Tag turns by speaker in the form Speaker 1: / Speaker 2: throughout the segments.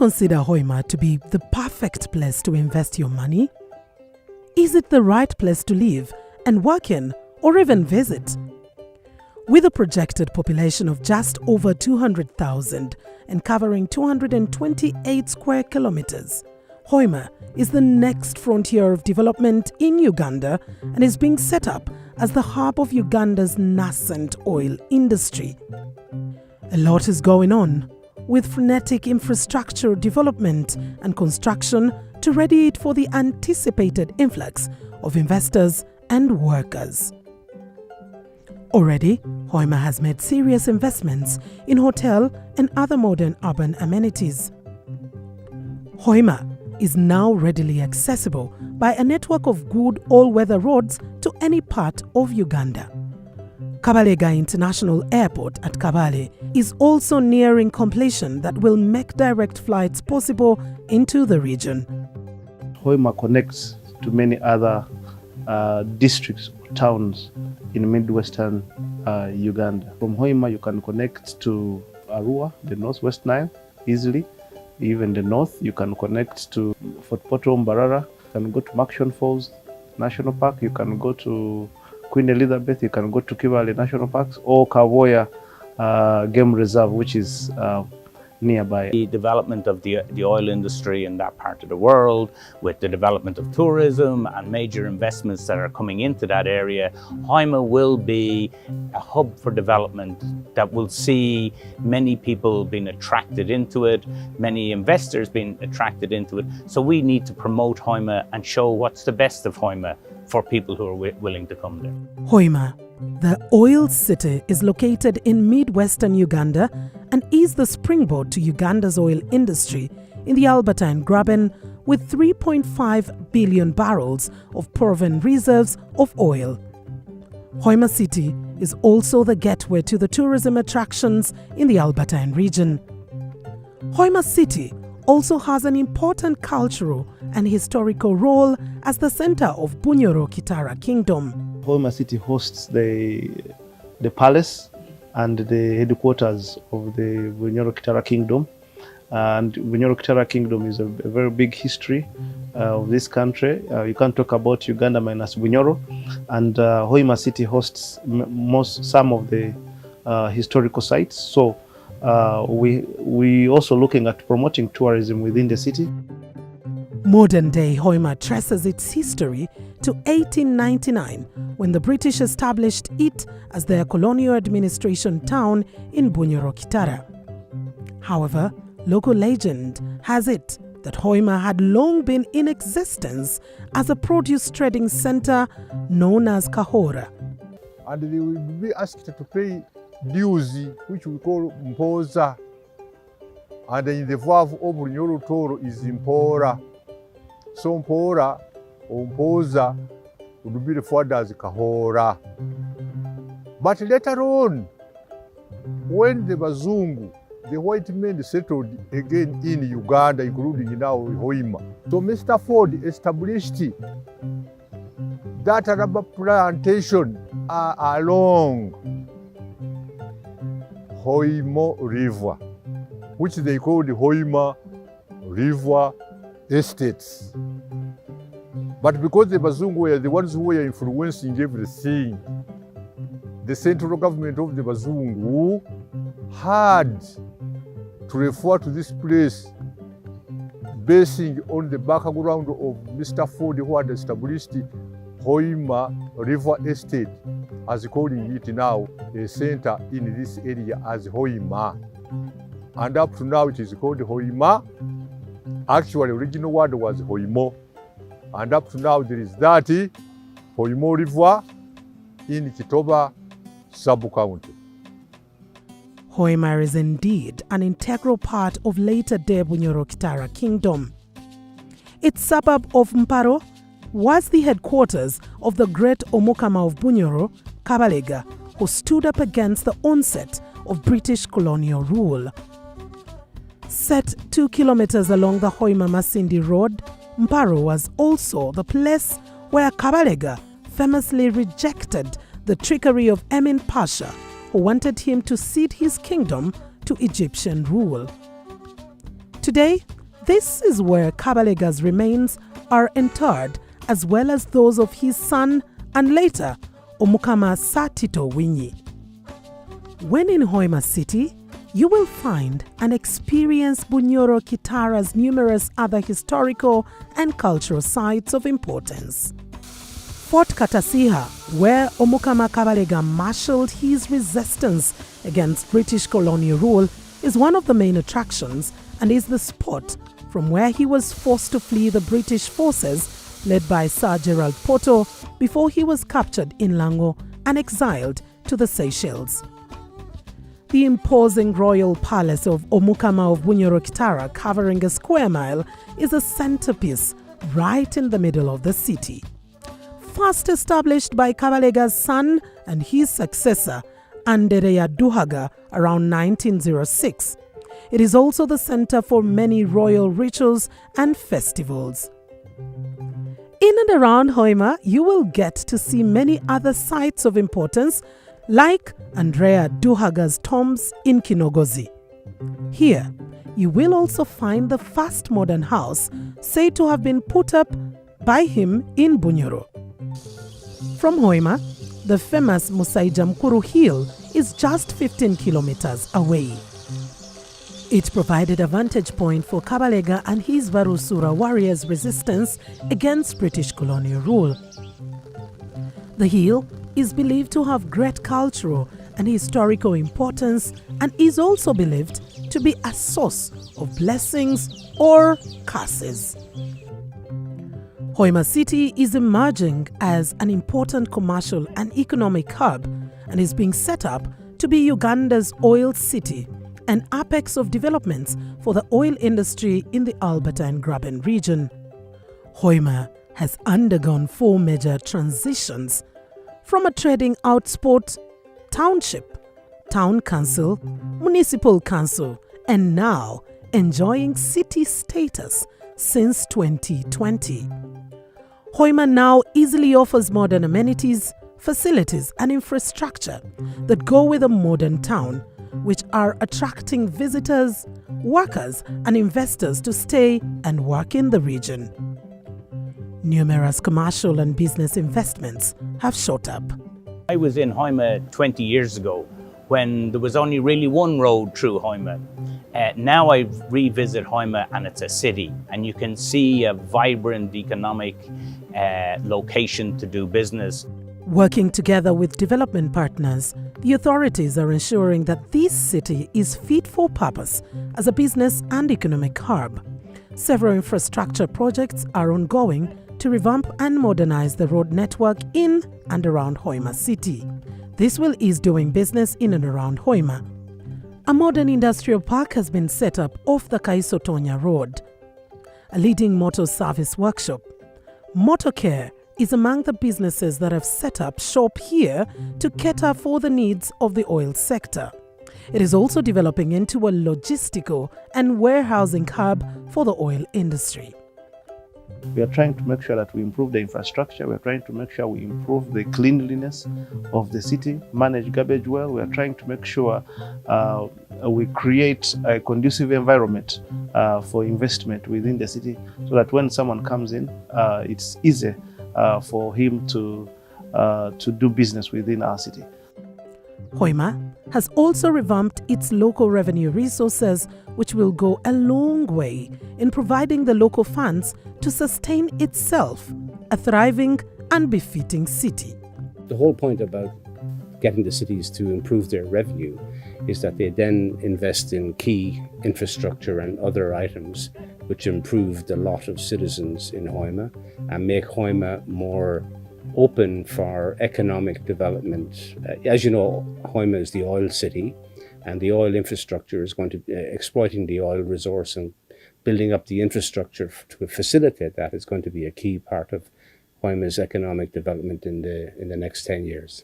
Speaker 1: consider Hoima to be the perfect place to invest your money? Is it the right place to live and work in or even visit? With a projected population of just over 200,000 and covering 228 square kilometers, Hoima is the next frontier of development in Uganda and is being set up as the hub of Uganda's nascent oil industry. A lot is going on, with frenetic infrastructure development and construction to ready it for the anticipated influx of investors and workers. Already, Hoima has made serious investments in hotel and other modern urban amenities. Hoima is now readily accessible by a network of good all-weather roads to any part of Uganda. Kabalega International Airport at Kabale is also nearing completion that will make direct flights possible into the region.
Speaker 2: Hoima connects to many other districts or towns in Midwestern Uganda. From Hoima you can connect to Arua, the Northwest Nile, easily. Even the north, you can connect to Fort Portal, Mbarara, you can go to Makshon Falls National Park, you can go to Queen Elizabeth, you can go to Kibale National Parks, or Kavoya Game Reserve, which is nearby.
Speaker 3: The development of the oil industry in that part of the world, with the development of tourism and major investments that are coming into that area, Hoima will be a hub for development that will see many people being attracted into it, many investors being attracted into it. So we need to promote Hoima and show what's the best of Hoima for people who are willing to come there.
Speaker 1: Hoima, the oil city, is located in mid-western Uganda and is the springboard to Uganda's oil industry in the Albertine Graben, with 3.5 billion barrels of proven reserves of oil. Hoima City is also the gateway to the tourism attractions in the Albertine region. Hoima City also has an important cultural and historical role as the center of Bunyoro Kitara Kingdom.
Speaker 2: Hoima City hosts the palace and the headquarters of the Bunyoro Kitara Kingdom. And Bunyoro Kitara Kingdom is a very big history of this country. You can't talk about Uganda minus Bunyoro. And Hoima City hosts some of the historical sites. So we also looking at promoting tourism within the city.
Speaker 1: Modern-day Hoima traces its history to 1899, when the British established it as their colonial administration town in Bunyoro Kitara. However, local legend has it that Hoima had long been in existence as a produce trading center known as Kahora.
Speaker 4: And they will be asked to pay dues, which we call Mpoza. And in the verb of Bunyoro Toro is Impora. So Mpora or Mpoza would be referred as Kahora. But later on, when the Bazungu, the white men, settled again in Uganda, including now Hoima, so Mr. Ford established that rubber plantation along Hoima River, which they called Hoima River Estates. But because the Bazungu were the ones who were influencing everything, the central government of the Bazungu had to refer to this place basing on the background of Mr. Ford, who had established Hoima River Estate, as calling it now a center in this area as Hoima. And up to now it is called Hoima. Actually, original word was Hoimo. And up to now there is that Hoimo River in Kitoba sub-county.
Speaker 1: Hoima is indeed an integral part of later-day Bunyoro Kitara Kingdom. Its suburb of Mparo was the headquarters of the great Omukama of Bunyoro, Kabalega, who stood up against the onset of British colonial rule. Set 2 kilometers along the Hoima-Masindi Road, Mparo was also the place where Kabalega famously rejected the trickery of Emin Pasha, who wanted him to cede his kingdom to Egyptian rule. Today, this is where Kabalega's remains are interred, as well as those of his son and later Omukama Satito Winyi. When in Hoima City, you will find and experience Bunyoro Kitara's numerous other historical and cultural sites of importance. Fort Katasiha, where Omukama Kabalega marshaled his resistance against British colonial rule, is one of the main attractions and is the spot from where he was forced to flee the British forces led by Sir Gerald Poto before he was captured in Lango and exiled to the Seychelles. The imposing royal palace of Omukama of Bunyoro Kitara, covering a square mile, is a centerpiece right in the middle of the city. First established by Kabalega's son and his successor, Andereya Duhaga, around 1906. It is also the center for many royal rituals and festivals. In and around Hoima, you will get to see many other sites of importance, like Andrea Duhaga's tombs in Kinogozi. Here, you will also find the first modern house said to have been put up by him in Bunyoro. From Hoima, the famous Musaijamkuru Hill is just 15 kilometers away. It provided a vantage point for Kabalega and his Varusura warriors' resistance against British colonial rule. The hill is believed to have great cultural and historical importance and is also believed to be a source of blessings or curses. Hoima City is emerging as an important commercial and economic hub and is being set up to be Uganda's oil city, an apex of developments for the oil industry in the Alberta and Graben region. Hoima has undergone 4 major transitions: from a trading outspot, township, town council, municipal council, and now enjoying city status since 2020. Hoima now easily offers modern amenities, facilities, and infrastructure that go with a modern town, which are attracting visitors, workers, and investors to stay and work in the region. Numerous commercial and business investments have shot up.
Speaker 3: I was in Hoima 20 years ago when there was only really one road through Hoima. Now I revisit Hoima and it's a city, and you can see a vibrant economic location to do business.
Speaker 1: Working together with development partners, the authorities are ensuring that this city is fit for purpose as a business and economic hub. Several infrastructure projects are ongoing to revamp and modernize the road network in and around Hoima City. This will ease doing business in and around Hoima. A modern industrial park has been set up off the Kaisotonya Road. A leading motor service workshop, Motorcare, is among the businesses that have set up shop here to cater for the needs of the oil sector. It is also developing into a logistical and warehousing hub for the oil industry.
Speaker 2: We are trying to make sure that we improve the infrastructure. We are trying to make sure we improve the cleanliness of the city, manage garbage well. We are trying to make sure we create a conducive environment for investment within the city, so that when someone comes in, it's easy for him to do business within our city.
Speaker 1: Hoima has also revamped its local revenue resources, which will go a long way in providing the local funds to sustain itself, a thriving and befitting city.
Speaker 5: The whole point about getting the cities to improve their revenue is that they then invest in key infrastructure and other items which improve the lot of citizens in Hoima and make Hoima more open for economic development. As you know, Hoima is the oil city, and the oil infrastructure is going to exploiting the oil resource and building up the infrastructure to facilitate that is going to be a key part of Hoima's economic development in the next 10 years.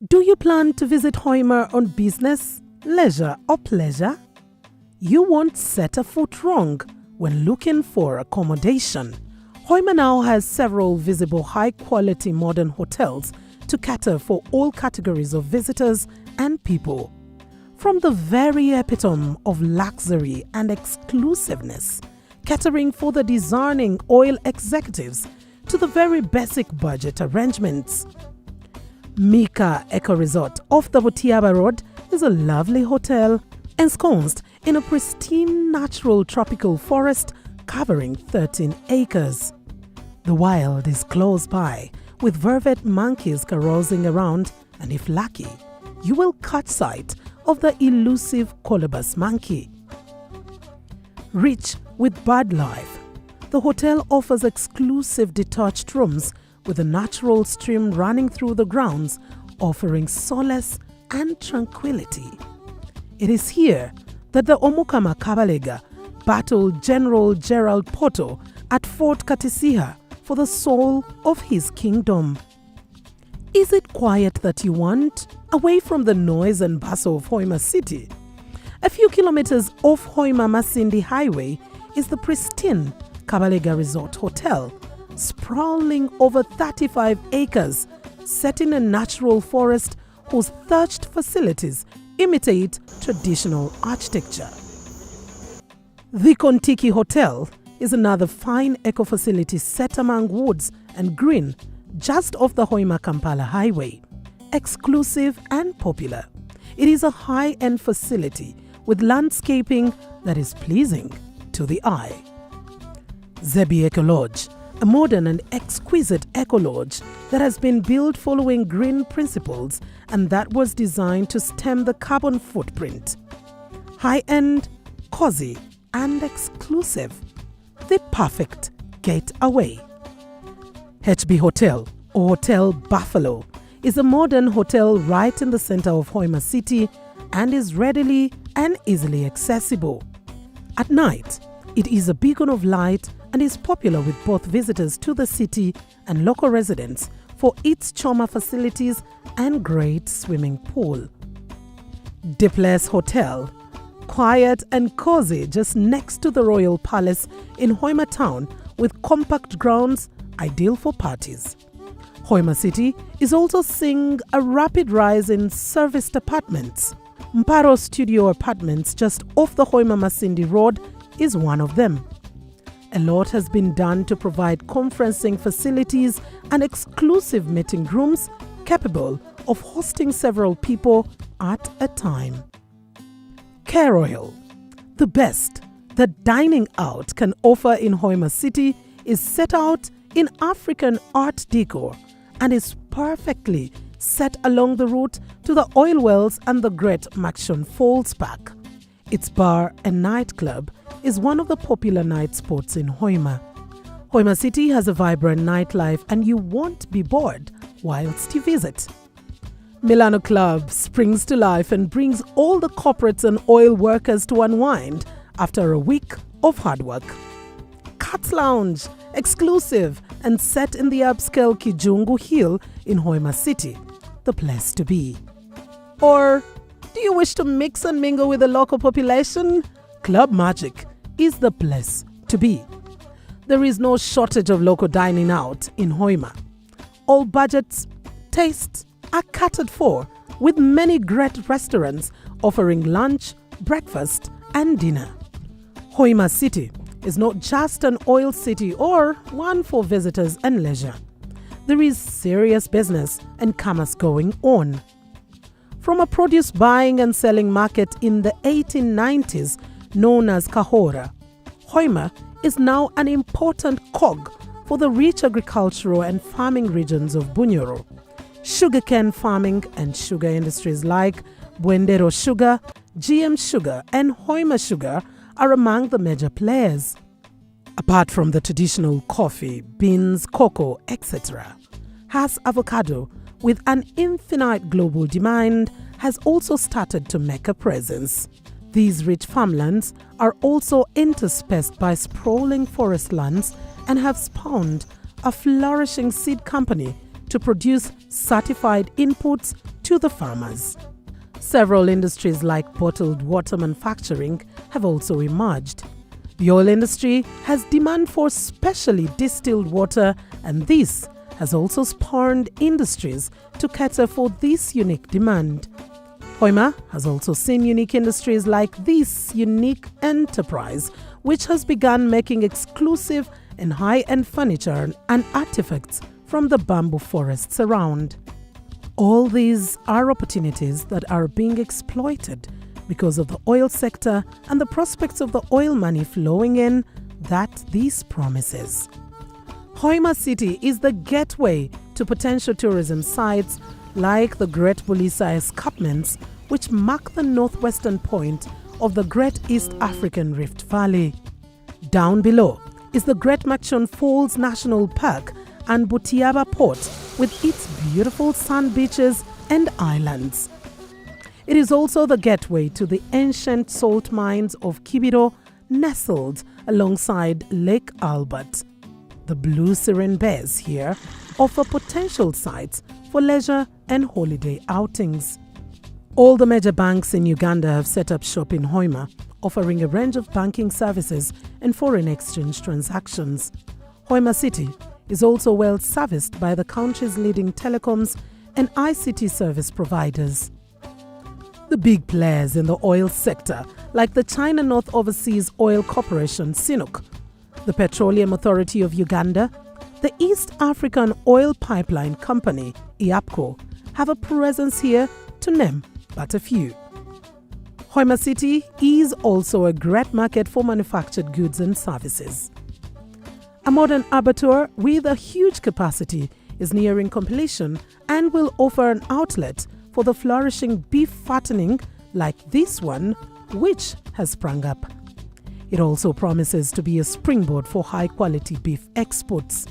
Speaker 1: Do you plan to visit Hoima on business, leisure, or pleasure? You won't set a foot wrong when looking for accommodation. Hoima now has several visible high-quality modern hotels to cater for all categories of visitors and people. From the very epitome of luxury and exclusiveness, catering for the discerning oil executives, to the very basic budget arrangements. Mika Eco Resort off the Butiaba Road is a lovely hotel ensconced in a pristine natural tropical forest covering 13 acres. The wild is close by, with vervet monkeys carousing around, and if lucky, you will catch sight of the elusive colobus monkey. Rich with bird life, the hotel offers exclusive detached rooms with a natural stream running through the grounds, offering solace and tranquility. It is here that the Omukama Kabalega battled General Gerald Poto at Fort Katisiha for the soul of his kingdom. Is it quiet that you want, away from the noise and bustle of Hoima city? A few kilometers off Hoima Masindi Highway is the pristine Kabalega Resort Hotel, sprawling over 35 acres, set in a natural forest whose thatched facilities imitate traditional architecture. The Kontiki Hotel is another fine eco-facility set among woods and green just off the Hoima-Kampala Highway. Exclusive and popular, it is a high-end facility with landscaping that is pleasing to the eye. Zebi Eco Lodge, a modern and exquisite eco lodge that has been built following green principles and that was designed to stem the carbon footprint. High-end, cozy, and exclusive. The perfect getaway. HB Hotel, or Hotel Buffalo, is a modern hotel right in the center of Hoima City and is readily and easily accessible. At night, it is a beacon of light and is popular with both visitors to the city and local residents for its Choma facilities and great swimming pool. Dipless Hotel, quiet and cozy just next to the Royal Palace in Hoima Town with compact grounds ideal for parties. Hoima City is also seeing a rapid rise in serviced apartments. Mparo Studio Apartments just off the Hoima Masindi Road is one of them. A lot has been done to provide conferencing facilities and exclusive meeting rooms capable of hosting several people at a time. Care Oil, the best that dining out can offer in Hoima City, is set out in African art decor and is perfectly set along the route to the oil wells and the Great Makshon Falls Park. Its bar and nightclub is one of the popular night spots in Hoima. Hoima City has a vibrant nightlife and you won't be bored whilst you visit. Milano Club springs to life and brings all the corporates and oil workers to unwind after a week of hard work. Cats Lounge, exclusive and set in the upscale Kijungu Hill in Hoima City, the place to be. Or do you wish to mix and mingle with the local population? Club Magic is the place to be. There is no shortage of local dining out in Hoima. All budgets, tastes are catered for, with many great restaurants offering lunch, breakfast and dinner. Hoima City is not just an oil city or one for visitors and leisure. There is serious business and commerce going on. From a produce buying and selling market in the 1890s known as Kahora, Hoima is now an important cog for the rich agricultural and farming regions of Bunyoro. Sugarcane farming and sugar industries like Bwendero Sugar, GM Sugar and Hoima Sugar are among the major players. Apart from the traditional coffee, beans, cocoa, etc., Hass Avocado, with an infinite global demand, has also started to make a presence. These rich farmlands are also interspersed by sprawling forest lands and have spawned a flourishing seed company to produce certified inputs to the farmers. Several industries like bottled water manufacturing have also emerged. The oil industry has demand for specially distilled water, and this has also spawned industries to cater for this unique demand. Hoima has also seen unique industries like this unique enterprise, which has begun making exclusive and high-end furniture and artifacts from the bamboo forests around. All these are opportunities that are being exploited because of the oil sector and the prospects of the oil money flowing in that this promises. Hoima City is the gateway to potential tourism sites like the Great Bulisa Escarpments, which mark the northwestern point of the Great East African Rift Valley. Down below is the Great Makchon Falls National Park and Butiaba Port with its beautiful sand beaches and islands. It is also the gateway to the ancient salt mines of Kibiro, nestled alongside Lake Albert. The blue serene bays here offer potential sites for leisure and holiday outings. All the major banks in Uganda have set up shop in Hoima, offering a range of banking services and foreign exchange transactions. Hoima City is also well serviced by the country's leading telecoms and ICT service providers. The big players in the oil sector, like the China North Overseas Oil Corporation (CNOOC), the Petroleum Authority of Uganda, the East African Oil Pipeline Company (EAPCO), have a presence here, to name but a few. Hoima City is also a great market for manufactured goods and services. A modern abattoir with a huge capacity is nearing completion and will offer an outlet for the flourishing beef fattening like this one, which has sprung up. It also promises to be a springboard for high-quality beef exports.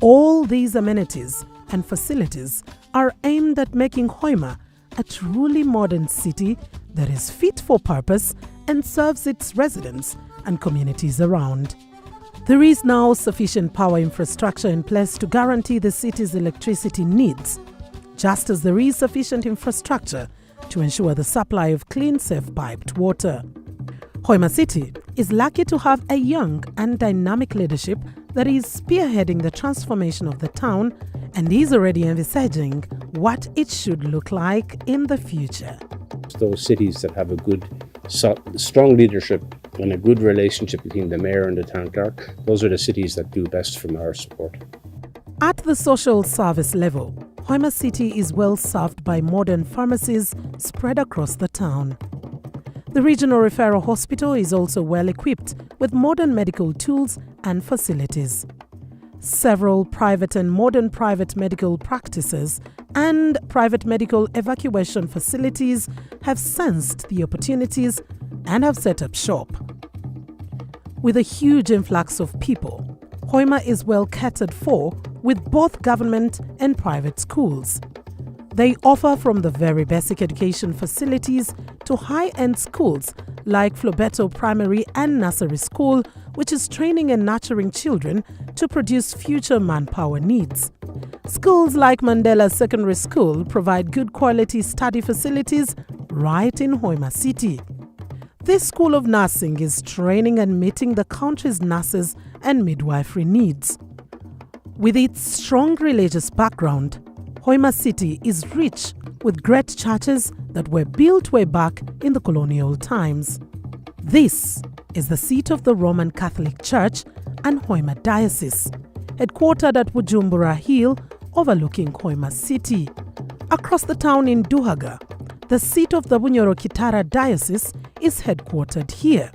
Speaker 1: All these amenities and facilities are aimed at making Hoima a truly modern city that is fit for purpose and serves its residents and communities around. There is now sufficient power infrastructure in place to guarantee the city's electricity needs, just as there is sufficient infrastructure to ensure the supply of clean, safe piped water. Hoima City is lucky to have a young and dynamic leadership that is spearheading the transformation of the town and is already envisaging what it should look like in the future.
Speaker 5: Those cities that have a good, strong leadership and a good relationship between the mayor and the town clerk, those are the cities that do best from our support.
Speaker 1: At the social service level, Hoima City is well served by modern pharmacies spread across the town. The Regional Referral Hospital is also well equipped with modern medical tools and facilities. Several private and modern private medical practices and private medical evacuation facilities have sensed the opportunities and have set up shop. With a huge influx of people, Hoima is well catered for with both government and private schools. They offer from the very basic education facilities to high-end schools like Flobeto Primary and Nursery School, which is training and nurturing children to produce future manpower needs. Schools like Mandela Secondary School provide good quality study facilities right in Hoima City. This School of Nursing is training and meeting the country's nurses and midwifery needs. With its strong religious background, Hoima City is rich with great churches that were built way back in the colonial times. This is the seat of the Roman Catholic Church and Hoima Diocese, headquartered at Bujumbura Hill overlooking Hoima City. Across the town in Duhaga, the seat of the Bunyoro Kitara Diocese is headquartered here.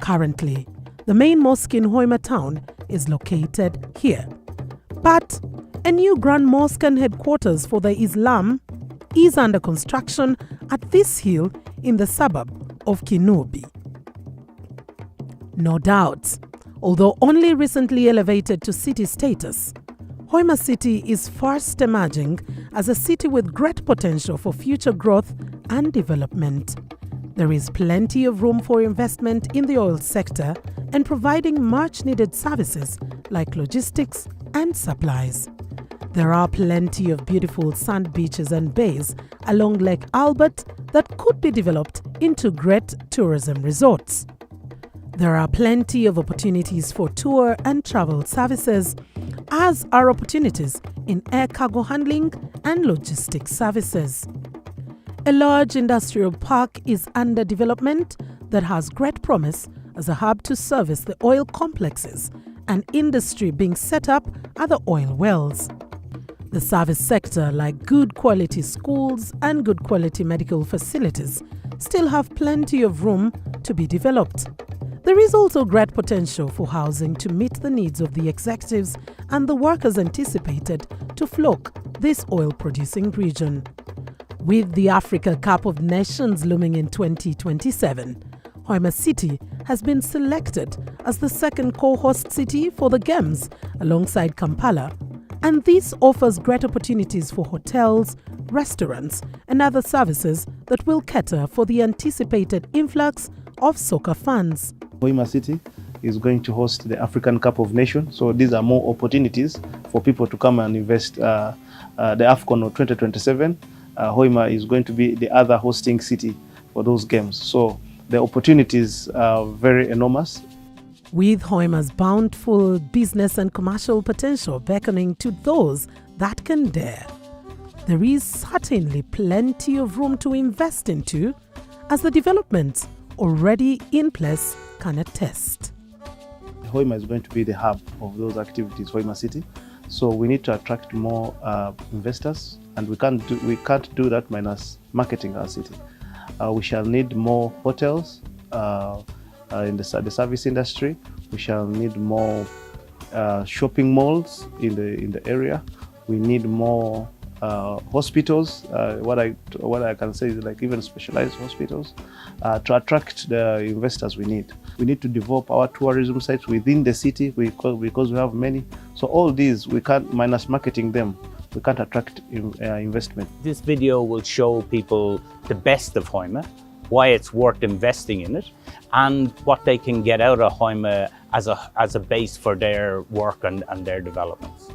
Speaker 1: Currently, the main mosque in Hoima town is located here. But a new Grand Mosque and headquarters for the Islam is under construction at this hill in the suburb of Kinubi. No doubt, although only recently elevated to city status, Hoima City is fast emerging as a city with great potential for future growth and development. There is plenty of room for investment in the oil sector and providing much-needed services like logistics and supplies. There are plenty of beautiful sand beaches and bays along Lake Albert that could be developed into great tourism resorts. There are plenty of opportunities for tour and travel services, as are opportunities in air cargo handling and logistics services. A large industrial park is under development that has great promise as a hub to service the oil complexes and industry being set up at the oil wells. The service sector, like good quality schools and good quality medical facilities, still have plenty of room to be developed. There is also great potential for housing to meet the needs of the executives and the workers anticipated to flock this oil-producing region. With the Africa Cup of Nations looming in 2027, Hoima City has been selected as the second co-host city for the Games alongside Kampala, and this offers great opportunities for hotels, restaurants and other services that will cater for the anticipated influx of soccer fans.
Speaker 2: Hoima City is going to host the African Cup of Nations, so these are more opportunities for people to come and invest. The AFCON of 2027, Hoima is going to be the other hosting city for those games, so the opportunities are very enormous.
Speaker 1: With Hoima's bountiful business and commercial potential beckoning to those that can dare, there is certainly plenty of room to invest into, as the developments already in place can attest.
Speaker 2: Hoima is going to be the hub of those activities, Hoima City. So we need to attract more investors, and we can't do that minus marketing our city. We shall need more hotels in the service industry. We shall need more shopping malls in the area. We need more hospitals. What I can say is like even specialized hospitals to attract the investors we need. We need to develop our tourism sites within the city because we have many. So all these, we can't, minus marketing them, we can't attract investment.
Speaker 3: This video will show people the best of Hoima, why it's worth investing in it, and what they can get out of Hoima as a base for their work and their developments.